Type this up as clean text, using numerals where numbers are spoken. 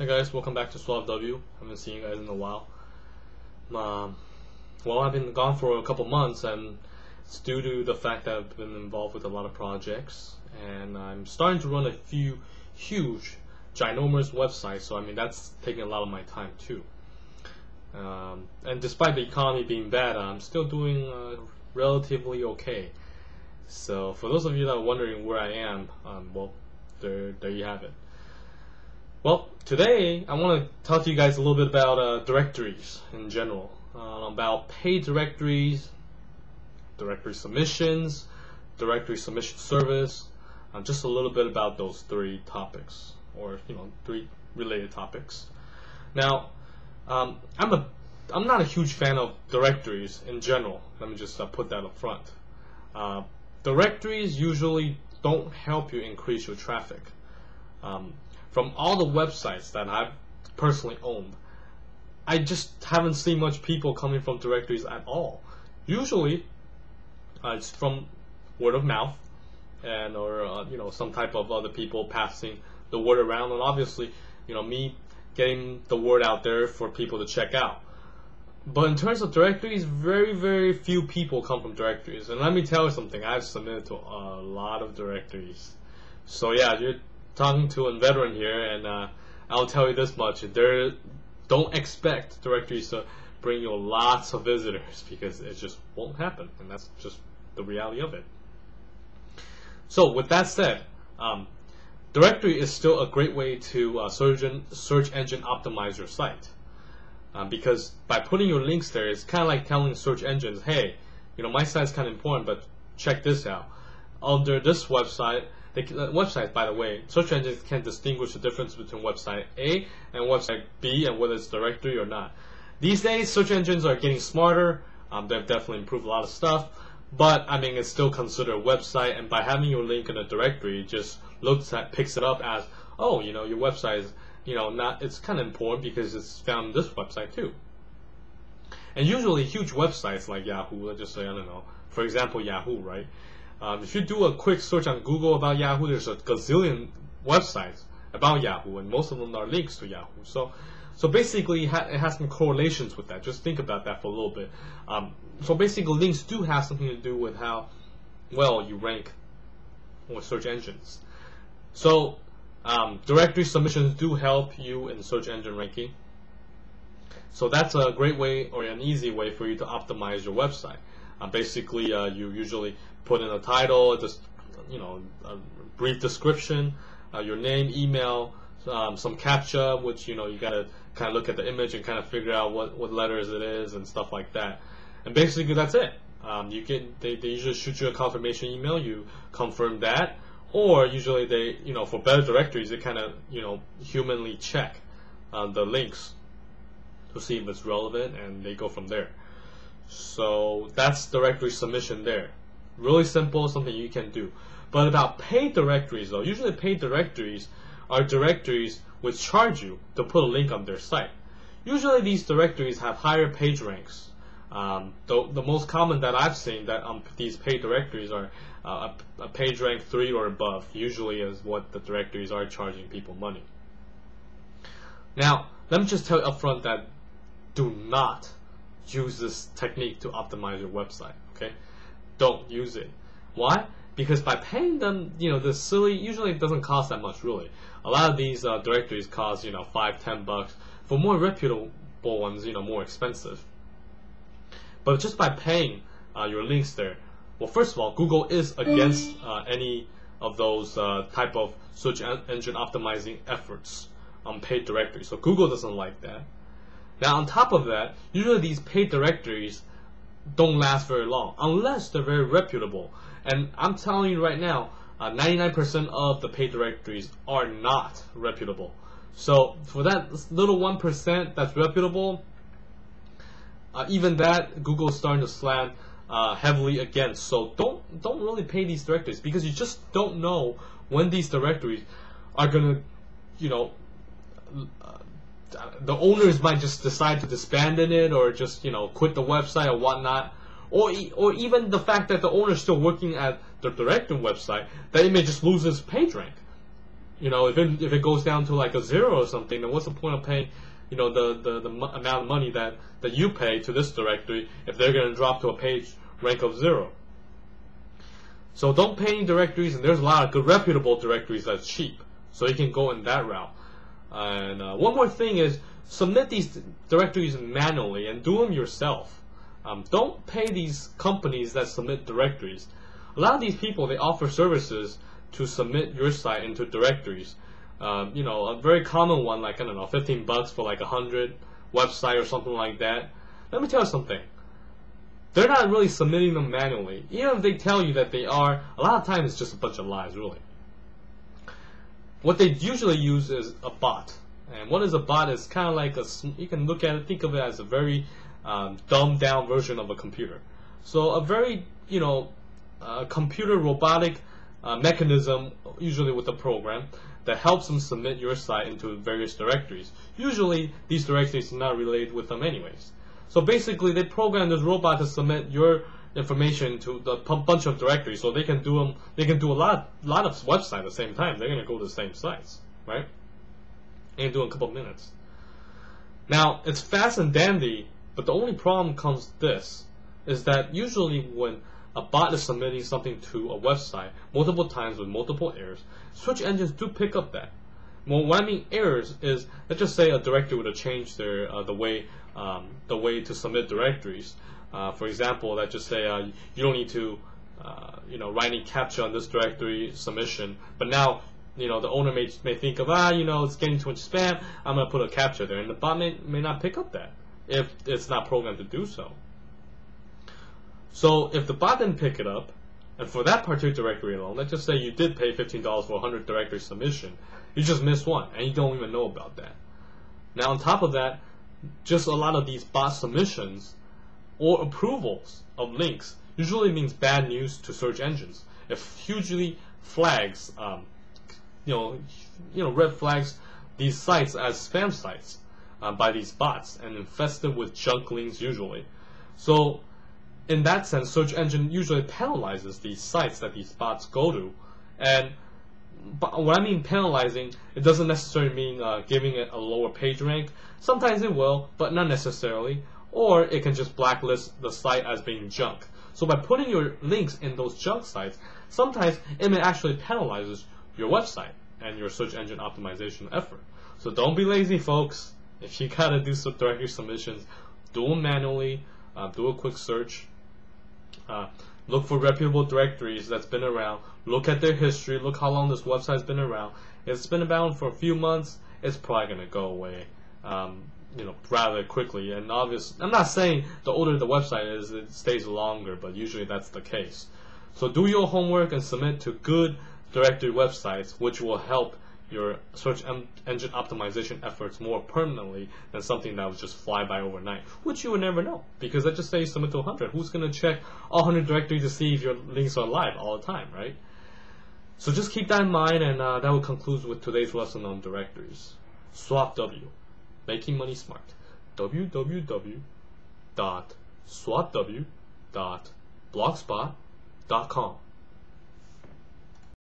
Hi guys, welcome back to Swapw. Haven't seen you guys in a while. Well, I've been gone for a couple months, and it's due to the fact that I've been involved with a lot of projects, and I'm starting to run a few huge, ginormous websites. So I mean that's taking a lot of my time too. And despite the economy being bad, I'm still doing relatively okay. So for those of you that are wondering where I am, well, there you have it. Well, today I want to talk to you guys a little bit about directories in general, about paid directories, directory submissions, directory submission service, just a little bit about those three topics, or three related topics. Now, I'm not a huge fan of directories in general. Let me just put that up front. Directories usually don't help you increase your traffic. From all the websites that I've personally owned, I just haven't seen much people coming from directories at all. Usually, it's from word of mouth, and or some type of other people passing the word around, and obviously, me getting the word out there for people to check out. But in terms of directories, very, very few people come from directories. And let me tell you something, I've submitted to a lot of directories. So yeah, you're talking to a veteran here, and I'll tell you this much: don't expect directories to bring you lots of visitors, because it just won't happen, and that's just the reality of it. So with that said, directory is still a great way to search engine optimize your site, because by putting your links there, it's kind of like telling search engines, hey, my site's kind of important, but check this out. Under this website, websites, by the way, search engines can distinguish the difference between website A and website B, and whether it's directory or not. These days, search engines are getting smarter. They've definitely improved a lot of stuff, but I mean, it's still considered a website. And by having your link in a directory, it just picks it up as, oh, your website is, it's kind of important because it's found on this website too. And usually, huge websites like Yahoo, let's just say, I don't know, for example, Yahoo, right? If you do a quick search on Google about Yahoo, there's a gazillion websites about Yahoo, and most of them are links to Yahoo. So basically, it has some correlations with that. Just think about that for a little bit. So basically, links do have something to do with how well you rank with search engines. So directory submissions do help you in search engine ranking. So that's a great way, or an easy way, for you to optimize your website. Basically, you usually put in a title, just a brief description, your name, email, some captcha, which you gotta kind of look at the image and kind of figure out what letters it is and stuff like that. And basically, that's it. They usually shoot you a confirmation email. You confirm that, or usually they for better directories, they kind of humanly check the links to see if it's relevant, and they go from there. So that's directory submission there. Really simple, something you can do. But about paid directories, though, usually paid directories are directories which charge you to put a link on their site. Usually these directories have higher page ranks. The most common that I've seen that these paid directories are a page rank 3 or above, usually is what the directories are charging people money. Now, let me just tell you up front that do not use this technique to optimize your website, okay? Don't use it. Why? Because by paying them, usually it doesn't cost that much, really. A lot of these directories cost, $5-10. For more reputable ones, more expensive. But just by paying your links there, well, first of all, Google is against any of those type of search engine optimizing efforts on paid directories. So Google doesn't like that. Now, on top of that, usually these paid directories don't last very long unless they're very reputable. And I'm telling you right now, 99% of the paid directories are not reputable. So for that little 1% that's reputable, even that Google's starting to slam heavily against. So don't really pay these directories, because you just don't know when these directories are gonna, the owners might just decide to disband it, or just quit the website or whatnot, or even the fact that the owner is still working at the directory website, that it may just lose its page rank. if it goes down to like a 0 or something, then what's the point of paying, the amount of money that you pay to this directory if they're going to drop to a page rank of 0? So don't pay any directories, and there's a lot of good reputable directories that's cheap, so you can go in that route. And one more thing is, submit these directories manually and do them yourself. Don't pay these companies that submit directories. A lot of these people, they offer services to submit your site into directories. A very common one, like, I don't know, $15 for like 100 website or something like that. Let me tell you something. They're not really submitting them manually. Even if they tell you that they are, a lot of times it's just a bunch of lies, really. What they usually use is a bot. And what is a bot? Is kind of like you can look at it, think of it as a very dumbed down version of a computer. So a very, computer robotic mechanism, usually with a program, that helps them submit your site into various directories. Usually these directories are not related with them anyways. So basically they program this robot to submit your information to a bunch of directories, so they can do a lot of websites at the same time. They're going to go to the same sites, right? And do in a couple of minutes. Now, it's fast and dandy, but the only problem comes this, is that usually when a bot is submitting something to a website multiple times with multiple errors, search engines do pick up that. Well, what I mean errors is, let's just say a directory would have changed their the way to submit directories. For example, let's just say you don't need to write any captcha on this directory submission, but now the owner may think of it's getting too much spam, I'm going to put a captcha there, and the bot may not pick up that if it's not programmed to do so. So if the bot didn't pick it up, and for that particular directory alone, let's just say you did pay $15 for 100 directory submission, you just missed one, and you don't even know about that. Now on top of that, just a lot of these bot submissions or approvals of links usually means bad news to search engines. It hugely flags, red flags these sites as spam sites by these bots and infested with junk links usually. So in that sense, search engine usually penalizes these sites that these bots go to. And what I mean penalizing, it doesn't necessarily mean giving it a lower page rank. Sometimes it will, but not necessarily. Or it can just blacklist the site as being junk. So by putting your links in those junk sites, sometimes it may actually penalize your website and your search engine optimization effort. So don't be lazy, folks. If you gotta do some directory submissions, do them manually. Do a quick search. Look for reputable directories that's been around. Look at their history. Look how long this website's been around. If it's been around for a few months, it's probably going to go away, rather quickly. And obviously, I'm not saying the older the website is, it stays longer, but usually that's the case. So do your homework and submit to good directory websites, which will help your search engine optimization efforts more permanently than something that would just fly by overnight, which you would never know. Because let's just say you submit to 100. Who's going to check all 100 directories to see if your links are live all the time, right? So just keep that in mind, and that will conclude with today's lesson on directories. Swapw, making money smart. www.swapw.blogspot.com